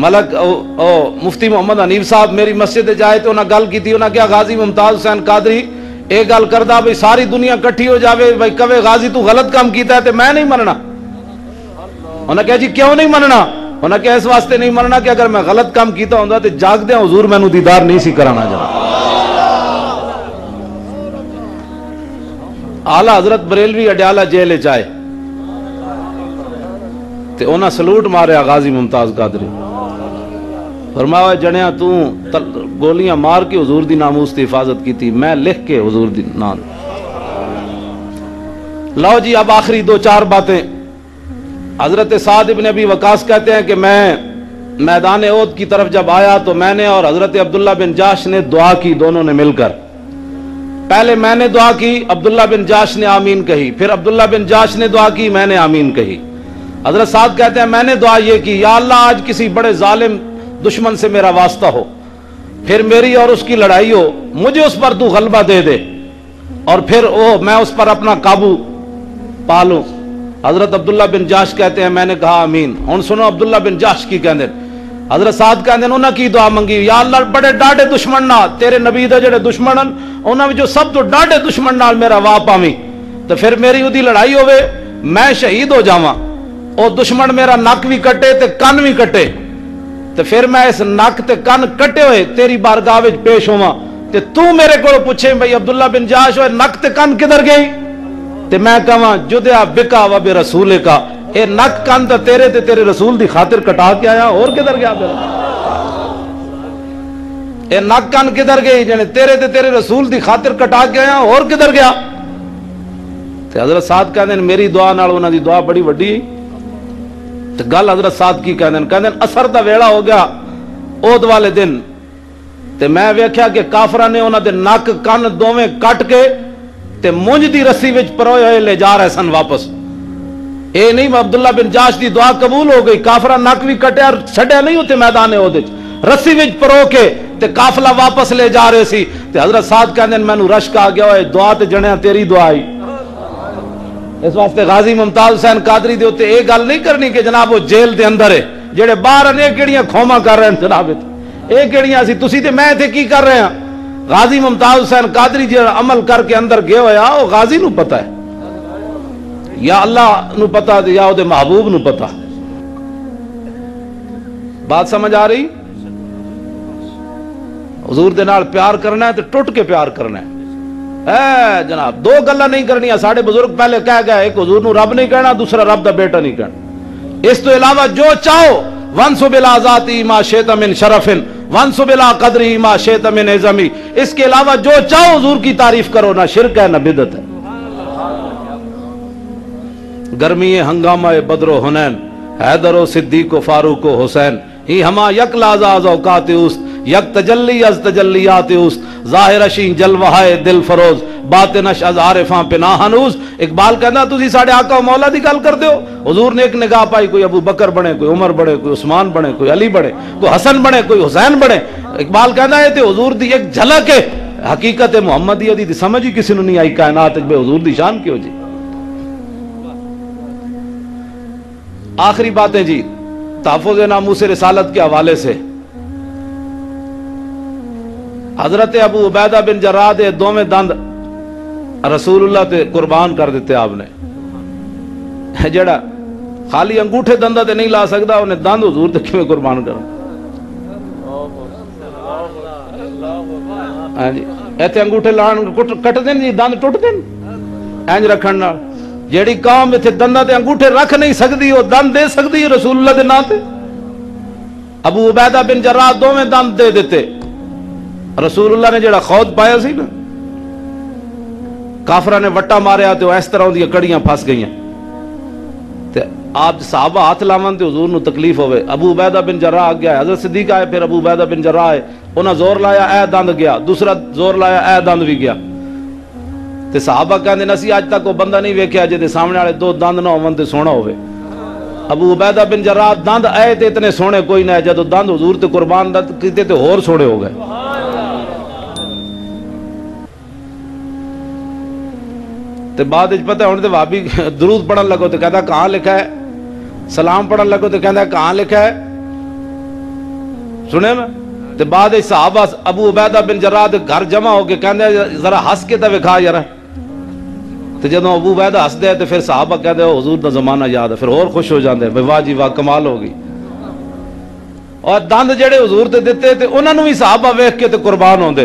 ملک مفتی محمد حنیف صاحب میری مسجد جائے تو انہاں گل کی تھی، انہاں کیا غازی ممتاز حسین قادری ایک گل کردہ بھئی ساری دنیا کٹھی ہو جاوے بھئی کہے غازی تو غلط کام کیتا ہے تے میں نہیں مننا. انہاں کہا جی کیوں نہیں مننا؟ انہاں کہا اس واسطے نہیں مننا کہ اگر میں غلط کام کیتا ہوں تے جاگ دیا حضور میں نو دیدار نہیں سی کرانا جا. آلہ حضرت بریلوی اڈیالہ جیل چائے تے انہاں سلوٹ ماریا غازی ممتاز قادری، فرمایا جنیا تو گولیاں مار کے حضور دی ناموس دی حفاظت کی تھی، میں لکھ کے حضور دی نام. لو جی اب آخری دو چار باتیں. حضرت سعد ابن ابی وقاص کہتے ہیں کہ میں میدان احد کی طرف جب آیا تو میں نے اور حضرت عبداللہ بن جاش نے دعا کی، دونوں نے مل کر. پہلے میں نے دعا کی، عبداللہ بن جاش نے آمین کہی، پھر عبداللہ بن جاش نے دعا کی، میں نے آمین کہی. حضرت سعد کہتے ہیں میں نے دعا یہ کی، یا اللہ آج کسی بڑے ظالم دشمن سے میرا واسطہ ہو، پھر میری اور اس کی لڑائی ہو، مجھے اس پر تو غلبہ دے دے اور پھر میں اس پر اپنا قابو پالوں. حضرت عبداللہ بن جاش کہتے ہیں میں نے کہا آمین. ہن سنو عبداللہ بن جاش کی کہندے حضرت سعد کہندے انہاں کی دعا منگی، یا اللہ بڑے ڈاڈے دشمن نال تیرے نبی دے جڑے دشمن ہیں انہاں وچوں سب تو ڈاڈے دشمن نال میرا واہ پاویں تے پھر میری اودی لڑائی ہوے، میں شہید ہو جاواں، او دشمن میرا نک بھی کٹے تے کن بھی کٹے تے پھر میں اس نک تے کن کٹے ہوئے تیری بارگاہ وچ پیش ہوواں تے تو میرے کول پوچھے بھئی عبداللہ بن جاش ہوئے نک تے کن کدھر گئی تے میں کہاں جدیا بکا و برسول کا، اے نک کن تے تیرے رسول دی خاطر کٹا کے آیا، اور کدھر گیا پھر؟ اے نک کن کدھر گئی جنے تیرے رسول دی خاطر کٹا کے آیا، اور کدھر گیا؟ تے حضرت سعد کہندے میری دعا نال انہاں دی دعا بڑی وڈی. تے گل حضرت سعد کی کہندے اثر دا ویلا ہو گیا احد والے دن تے میں ویکھیا کہ کافراں نے انہاں دے نک کن دوویں کٹ کے تے مونج دی رسی وچ پروئے ہوئے لے جا رہے سن واپس. اے نہیں عبداللہ بن جاش دی دعا قبول ہو گئی، کافراں نک بھی کٹیا اور چھڈیا نہیں ہوتے میدان احد وچ، رسی وچ پرو کے تے قافلہ واپس لے جا رہے سی. تے حضرت سعد کہندے مینوں رشک آ گیا، ہوئے دعا تے جنیا تیری دعا آئی. اس واسطے غازی ممتاز حسین قادری دے ہوتے ایک گل نہیں کرنی کہ جناب وہ جیل دے اندر ہے، جڑے باہر نے کیڑیاں کھوما کر رہے ہیں جناب، اے کیڑیاں سی تسی تے میں تے کی کر رہے ہیں. غازی ممتاز حسین قادری جو عمل کر کے اندر گئے ہویا وہ غازی نو پتہ ہے، یا اللہ نو پتہ یا او دے محبوب نو پتہ. بات سمجھ آ رہی؟ حضور دے نال پیار کرنا ہے تے ٹوٹ کے پیار کرنا ہے. اے جناب دو گلاں نہیں کرنیاں، ساڑھے بزرگ پہلے کہہ گئے، ایک حضور نو رب نہیں کہنا، دوسرا رب دا بیٹا نہیں کہنا. اس تو علاوہ جو چاہو وانسب الی ذاتی ما شئت من شرف وانسب الی قدری ما شئت من عظمی، اس کے علاوہ جو چاہو حضور کی تعریف کرو، نہ شرک ہے نہ بدعت ہے. گرمی ہنگامہ بدر و حنین، حیدر و صدیق و فاروق و حسین، ہی ہما یک لازہ از اوقات اوست، یک تجلی از تجلیات اوست، ظاہر شین جلوہائے دل فروز، باطنش از عارفاں پناہ ہنوز. اقبال کہنا تسی ساڑھے آقا و مولا دی گل کر دیو. حضور نے ایک نگاہ پائی، کوئی ابو بکر بنے، کوئی عمر بنے، کوئی عثمان بنے، کوئی علی بنے، کوئی حسن بنے، کوئی حسین بنے. اقبال کہنا ہے تے حضور دی ایک جھلک ہے حقیقت محمدیہ دی سمجھ ہی کسی نے نہیں آئی کائنات بے حضور دی شان کیوں جی. آخری باتیں جی تحفظ ناموس رسالت کے حوالے سے. حضرت ابو عبیدہ بن جراح دے دوویں دند رسول اللہ تے قربان کر دیتے آپ نے. جڑا خالی انگوٹھے دندہ تے نہیں لا سکتا انہیں دند حضور تے کیویں قربان کرنا. ہاں جی ایتھے انگوٹھے لان کٹ دین جی دند ٹوٹ دین اینج رکھن نال. جیڑی قوم ایتھے دنداں تے انگوٹھے رکھ نہیں سکتی وہ دند دے سکتی رسول اللہ دے نام تے. ابو عبیدہ بن جراح دوویں دند دے دیتے. رسول اللہ نے جڑا خود پایا سی نا، کافرہ نے وٹا ماریا تو اس طرح دی کڑیاں پھنس گئیاں تے آپ صحابہ ہاتھ لاون تے حضور نو تکلیف ہوئے. ابو عبیدہ بن جراح گیا، حضرت صدیق آئے، پھر ابو عبیدہ بن جراح آئے، انہاں زور لایا اے دند گیا، دوسرا زور لایا اے دند بھی گیا. تے صحابہ کہندے اسی اج تک وہ بندہ نہیں ویکھیا جے دے سامنے والے دو دند نہ ہون تے سونا ہوئے. ابو عبیدہ بن جراح دند آئے تے اتنے سونے کوئی نہ، جدو دند حضور تے قربان کیتے تے ہور سونے ہو گئے. تے بعد وچ پتہ ہن تے وہابی درود پڑھن لگو تے کہندا کہاں لکھا ہے، سلام پڑھن لگو تے کہندا کہاں لکھا ہے. سنے نا؟ تے بعد صحابہ ابو عبیدہ بن جراح دے گھر جمع ہو کے کہندے ذرا ہس کے تے وکھا یار، تے جدوں ابو عبیدہ ہس دے تے پھر صحابہ کہندے حضور دا زمانہ یاد ہے، پھر اور خوش ہو جاندے واہ جی واہ کمال ہو گئی۔ اور دند جڑے حضور تے دتے تے انہاں نوں بھی صحابہ ویکھ کے تے قربان ہوندے،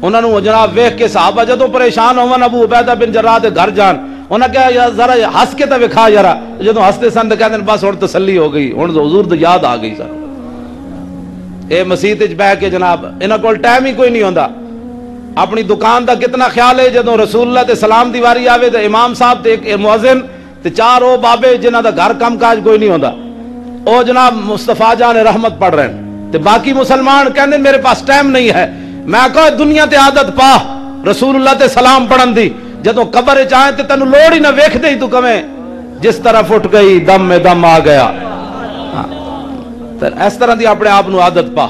انہاں نوں جناب ویکھ کے صحابہ جدوں پریشان ہون ابو عبیدہ بن جراح دے گھر جان، انہاں کہا یا ذرا ہس کے تے وکھا یار، جدوں ہستے سن تے کہندے بس ہن تسلی ہو گئی، ہن حضور دی یاد آ گئی سن۔ اے مسجد وچ بیٹھ کے جناب انہاں کول ٹائم ہی کوئی نہیں ہوندا، اپنی دکان دا کتنا خیال ہے، جدوں رسول اللہ تے سلام دی واری آوے تے امام صاحب تے ایک مؤذن تے چار او بابے جنہاں دا گھر کام کاج کوئی نہیں ہوندا، او جناب مصطفیٰ جان رحمت پڑھ رہے ہیں تے باقی مسلمان کہندے میرے پاس ٹائم نہیں ہے۔ میں کہا دنیا تے عادت پا رسول اللہ تے سلام پڑھن دی، جدوں قبر وچ آئے تے تینوں لوڑ ہی نہ ویکھدے ہی تو کہیں جس طرح اٹھ گئی دم میں دم آ گیا۔ اس طرح دی اپنے آپ نو عادت پا،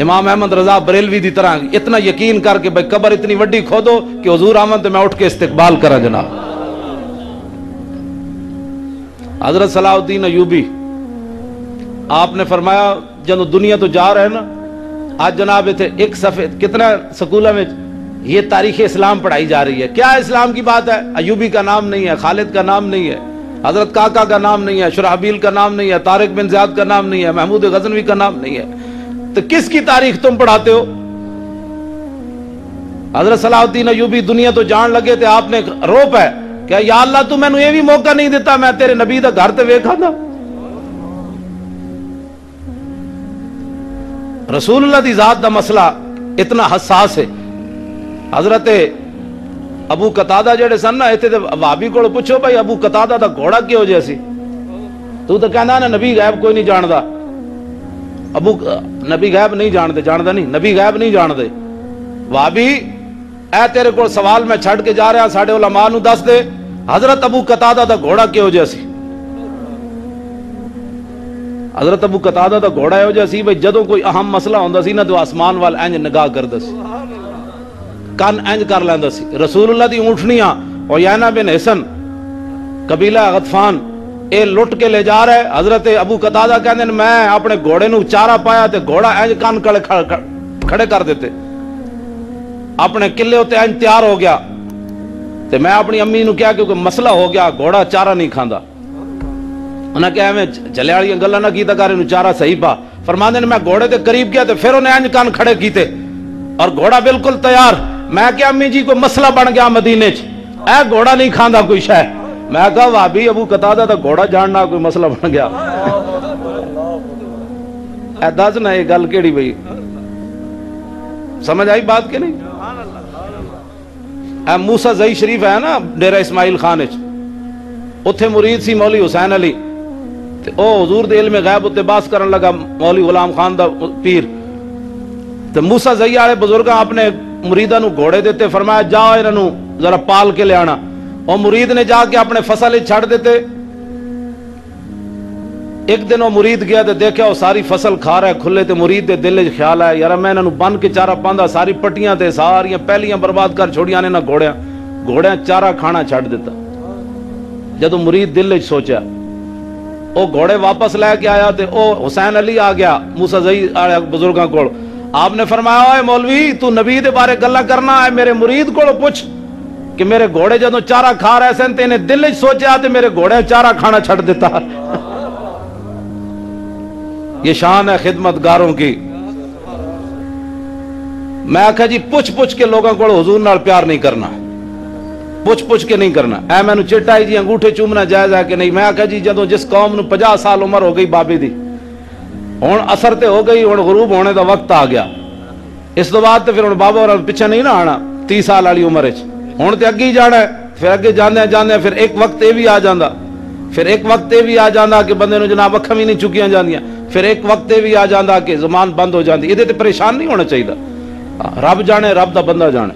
امام احمد رضا بریلوی دی طرح اتنا یقین کر کے بھائی قبر اتنی وڈی کھودو کہ حضور آمن تے میں اٹھ کے استقبال کرا جناب۔ حضرت صلاح الدین ایوبی آپ نے فرمایا جب دنیا تو جا رہے ہیں نا، آج جناب تھے ایک صفحے کتنا سکولہ میں یہ تاریخ اسلام پڑھائی جا رہی ہے، کیا اسلام کی بات ہے؟ ایوبی کا نام نہیں ہے، خالد کا نام نہیں ہے، حضرت کاکا کا نام نہیں ہے، شرحبیل کا نام نہیں ہے، طارق بن زیاد کا نام نہیں ہے، محمود غزنوی کا نام نہیں ہے، تو کس کی تاریخ تم پڑھاتے ہو؟ حضرت صلاح الدین ایوبی دنیا تو جان لگے تھے، آپ نے روپ ہے کہ یا اللہ تو میں نے یہ بھی موقع نہیں دیتا میں تیرے نبی دا گھر تے ویکھا تھا۔ رسول اللہ دی ذات دا مسئلہ اتنا حساس ہے۔ حضرت ابو قتادہ جڑے سن نا ایتھے تے وہابی کول پوچھو بھائی ابو قتادہ دا گھوڑا کیوں جے سی؟ تو کہنا نا نبی غیب کوئی نہیں جاندا، ابو نبی غیب نہیں جاندے، جاندا نہیں نبی غیب نہیں جاندے۔ وہابی اے تیرے کول سوال میں چھڈ کے جا رہا، ساڈے علماء نو دس دے حضرت ابو قتادہ دا گھوڑا کیوں جے سی؟ حضرت ابو قتادہ دا گھوڑا ہو جا سی بھئی جدوں کوئی اہم مسئلہ ہوندا سی نا تو آسمان وال انج نگاہ کردا سی، کان انج کر لیندا سی۔ رسول اللہ دی اونٹنیاں عیینہ بن حسن قبیلہ غطفان اے لٹ کے لے جا رہے، حضرت ابو قتادہ کہندے میں اپنے گھوڑے نو چارہ پایا تے گھوڑا انج کان کھڑے کر دیتے، اپنے قلعے ہوتے انج تیار ہو گیا تے میں اپنی امی نو کیا کیونکہ مسئلہ ہو گیا گھوڑا چارہ نہیں کھاندا، انہاں کہا میں جلے والی گلاں نہ کیتا کر انہوں چارہ صحیح پا، فرماندے نے میں گھوڑے تے قریب گیا تے پھر انہیں انج کان کھڑے کیتے اور گھوڑا بالکل تیار۔ میں کہا امی جی کوئی مسئلہ بن گیا مدینے چ، اے گھوڑا نہیں کھاندا کوئی شے۔ میں کہا وہابی ابو قتادہ دا گھوڑا جاننا کوئی مسئلہ بن گیا۔ اے دس نہ یہ گل کیڑی بھئی سمجھ آئی بات کہ نہیں؟ اے موسیٰ زئی شریف ہے نا ڈیرہ اسماعیل خان وچ، اتھے مرید سی مولوی حسین علی تے او حضور دے علم غیب تے باس کرن لگا مولوی غلام خان دا پیر تے موسیٰ زئی والے بزرگاں اپنے مریداں نو گھوڑے دیتے، فرمایا جاؤ انہاں نو ذرا پال کے لے آنا۔ او مرید نے جا کے اپنے فصل چھڑ دیتے۔ ایک دن وہ مرید گیا تے دیکھا وہ ساری فصل کھا رہا ہے کھلے تے مرید دے دل وچ خیال آیا یار میں انہاں نو بن کے چارہ پاندا، ساری پٹیاں تے ساریاں پہلیاں برباد کر چھوڑیاں نے نہ گھوڑیاں چارہ کھانا چھڑ دیتا۔ جدو مرید دل وچ سوچا او گھوڑے واپس لے کے آیا تے او حسین علی آ گیا موسیٰ زئی والے بزرگاں کول، آپ نے فرمایا اے مولوی تو نبی دے بارے گلاں کرنا ہے، میرے مرید کول پوچھ کہ میرے گھوڑے جدو چارہ کھا رہے سن تے انہیں دل وچ سوچا تے میرے گھوڑے چارہ کھانا چھڑ دیتا۔ یہ شان ہے خدمت گاروں کی۔ میں آکھا جی پوچھ کے لوگاں کو حضور نال پیار نہیں کرنا، پوچھ کے نہیں کرنا۔ اے میں نو چٹا جی انگوٹھے چومنا جائز ہے کہ نہیں؟ میں آکھا جی جدو جس قوم نو 50 سال عمر ہو گئی بابے دی، ہن اثر تے ہو گئی، ہن غروب ہونے دا وقت آ گیا، اس تو بعد تے پھر ہن بابا اور پیچھے نہیں نہ آنا 30 سال والی عمر وچ، ہن تے اگے ہی جانا ہے، پھر اگے جاندے پھر ایک وقت یہ بھی آ جاندا، پھر ایک وقت یہ بھی آ جاندا کہ بندے نو جناب اکھاں بھی نہیں چکیاں جاندیاں، پھر ایک وقت یہ بھی آ جاندا کہ زبان بند ہو جاندی۔ یہ تے پریشان نہیں ہونا چاہیے، رب جانے رب دا بندہ جانے۔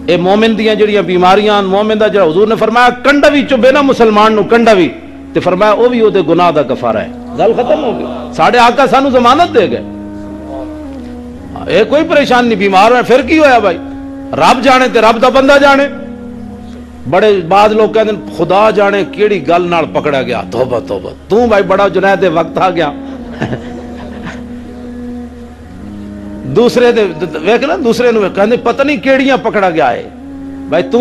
اے مومن دیاں جڑیاں بیماریاں، مومن دا جڑا حضور نے فرمایا کنڈا بھی چبے نا مسلمان نو کنڈا بھی، تے فرمایا او بھی او دے گناہ دا کفارہ ہے، گل ختم ہو گئی۔ ساڈے آقا سانو ضمانت دے گئے، اے کوئی پریشان نہیں، بیمار ہے پھر کی ہویا بھائی، رب جانے تے رب دا بندہ جانے۔ بڑے بعض لوگ کہتے ہیں خدا جانے کیڑی گل نال پکڑا گیا، توبہ توبہ تو بھائی بڑا جنید وقت آ گیا۔ دوسرے ویک نا دوسرے نو کہندے پتہ نہیں کیڑیاں پکڑا گیا ہے بھائی تو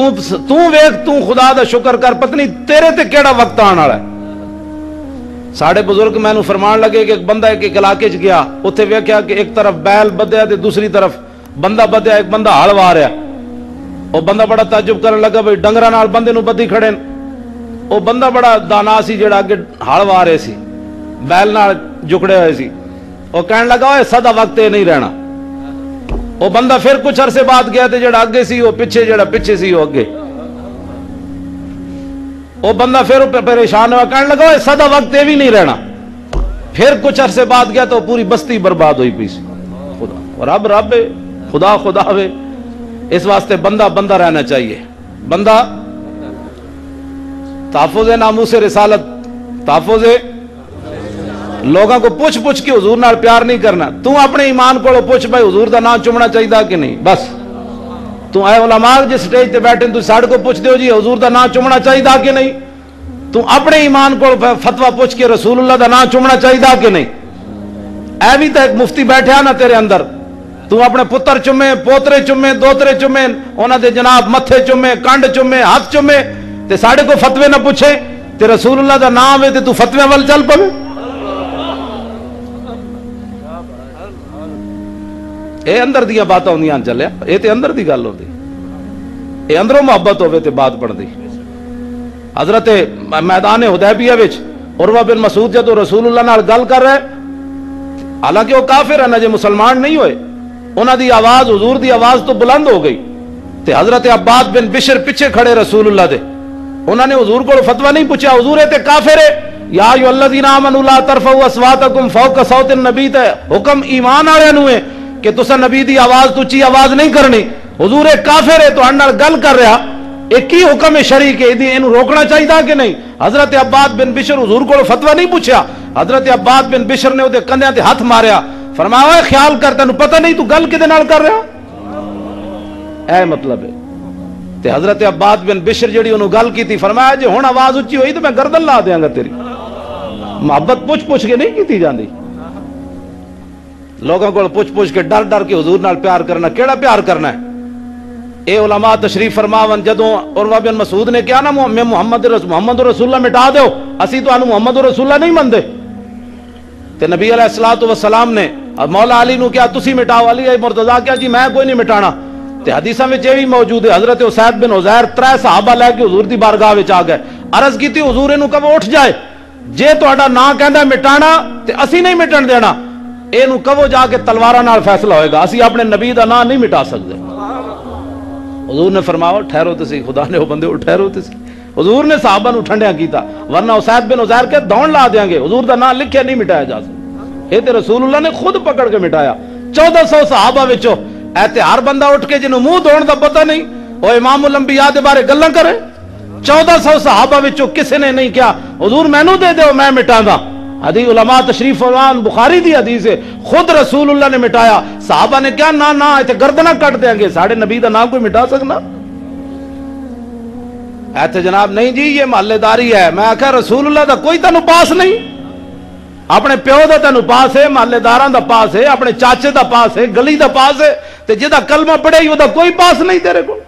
ویک تو خدا دا شکر کر پتہ نہیں تیرے تے کیڑا وقت آن والا ہے ساڑھے بزرگ میں نو فرمان لگے کہ ایک بندہ ایک علاقے چ گیا اتنے ویکھیا کہ ایک طرف بیل بدیا تے دوسری طرف بندہ بدیا ایک بندہ ہل وا رہا وہ بندہ بڑا تعجب کرنے لگا بھائی ڈنگراں نال بندے نو بدی کھڑے وہ بندہ بڑا دانا سی جڑا اگے ہل وا رہے سی بیل نال جکڑے ہوئے سی وہ کہنے لگا اوے سدا وقت یہ نہیں رہنا وہ بندہ پھر کچھ عرصے بعد گیا تے جڑا اگے سی وہ پیچھے جڑا پیچھے سی وہ اگے وہ بندہ پھر پریشان ہوا کہنے لگا اوے سدا وقت یہ بھی نہیں رہنا پھر کچھ عرصے بعد گیا تو پوری بستی برباد ہوئی پئی سی خدا رب رب ہے خدا خدا ہے اس واسطے بندہ بندہ رہنا چاہیے بندہ تحفظ ناموس رسالت تحفظ لوگوں کو پوچھ کے حضور نال پیار نہیں کرنا تو اپنے ایمان کو پوچھ بھائی حضور دا نام چومنا چاہیے کہ نہیں بس تو اے علماء جس سٹیج تے بیٹھے تو ساڑھ کو پوچھ دیو جی حضور دا نام چومنا چاہیے کہ نہیں تو اپنے ایمان کو فتوہ پوچھ کے رسول اللہ دا نام چومنا چاہیے کہ نہیں اے بھی تو ایک مفتی بیٹھا نا تیرے اندر تو اپنے پتر چومے پوترے چومے دوترے چومے انہاں دے جناب متھے چومے کانڈ چومے ہاتھ چومے تے ساڑھے کو فتوے نہ پوچھے تے رسول اللہ دا نام ہے تے تو فتوے وال چل پوے اے اندر دیا باتاں ہوندیاں چلیا اے تے اندر دی گل ہوندی اے اندروں محبت ہوے تے بات بڑھدی حضرت میدان حدیبیہ وچ عروہ بن مسعود جدوں رسول اللہ نال گل کر رہے حالانکہ وہ کافر ہیں نہ مسلمان نہیں ہوئے انہاں دی آواز حضور دی آواز تو بلند ہو گئی تے حضرت عباد بن بشر پیچھے کھڑے رسول اللہ دے انہوں نے حضور کو فتوہ نہیں پوچھا حضور تے کافر ہے یا ایھا الذین آمنوا لا ترفعوا اصواتکم فوق صوت النبی تے حکم ایمان والے نو ہے کہ تسا نبی دی آواز تو اونچی آواز نہیں کرنی حضور کافر ہے تو ہن نال گل کر رہا ایک ہی حکم ہے شرعی کہ اینو روکنا چاہیے کہ نہیں حضرت عباد بن بشر حضور کو فتوہ نہیں پوچھا حضرت عباد بن بشر نے اودے کندھیاں تے ہاتھ ماریا فرمایا خیال کر تینوں پتہ نہیں تو گل کدے نال کر رہا اے مطلب ہے تے حضرت عباد بن بشر جڑی انہوں گل کی تھی فرمایا جی ہن آواز اونچی ہوئی تو میں گردن لا دیاں گا تیری محبت پوچھ کے نہیں کیتی جاندی لوگوں کو پوچھ کے ڈر کے حضور نال پیار کرنا کیڑا پیار کرنا ہے اے علماء تشریف فرماون جدوں عروہ بن مسعود نے کہا نا میں محمد رسول اللہ مٹا دیو اسی تو انو محمد رسول اللہ نہیں مندے تے نبی علیہ الصلوۃ والسلام نے مولا علی نو کیا تسی مٹاؤ علی مرتضیٰ کیا جی میں کوئی نہیں مٹانا تے حدیثاں وچ یہ بھی موجود ہے حضرت اسید بن عزیر 3 صحابہ لے کے حضور دی بارگاہ وچ آ گئے عرض کیتی حضور اینو کہو اٹھ جائے جے تہاڈا نام کہندا مٹانا تے اسی نہیں مٹن دینا اینو کہو جا کے تلواراں نال فیصلہ ہوئے گا اسی اپنے نبی دا نام نہیں مٹا سکدے حضور نے فرمایا ٹھہرو تے سی خدا نے وہ بندے ٹھہرو تے سی حضور نے صحابہ نو ٹھنڈیا کیتا ورنہ اسید بن عزیر کے دوڑ لا دیاں گے حضور دا نام لکھیا نہیں مٹایا جا سکتا یہ تے رسول اللہ نے خود پکڑ کے مٹایا 1400 صحابہ وچوں ایتے ہر بندہ اٹھ کے جنوں منہ دھون دا پتہ نہیں او امام الانبیاء دے بارے گلاں کرے 1400 صحابہ وچوں کسے نے نہیں کیا حضور مینوں دے دیو میں مٹاندا حدیث علماء تشریف فرمان بخاری دی حدیث ہے خود رسول اللہ نے مٹایا صحابہ نے کیا نا ایتھے گردناں کٹ دیاں گے ساڑھے نبی دا نام کوئی مٹا سکنا ایتھے جناب نہیں جی یہ محلے داری ہے میں آکھا رسول اللہ دا کوئی تانوں پاس نہیں اپنے پیو دا تینوں پاس ہے محلے داراں دا پاس ہے اپنے چاچے دا پاس ہے گلی دا پاس ہے تے جدا کلمہ پڑھے ہی وہ دا کوئی پاس نہیں تیرے کو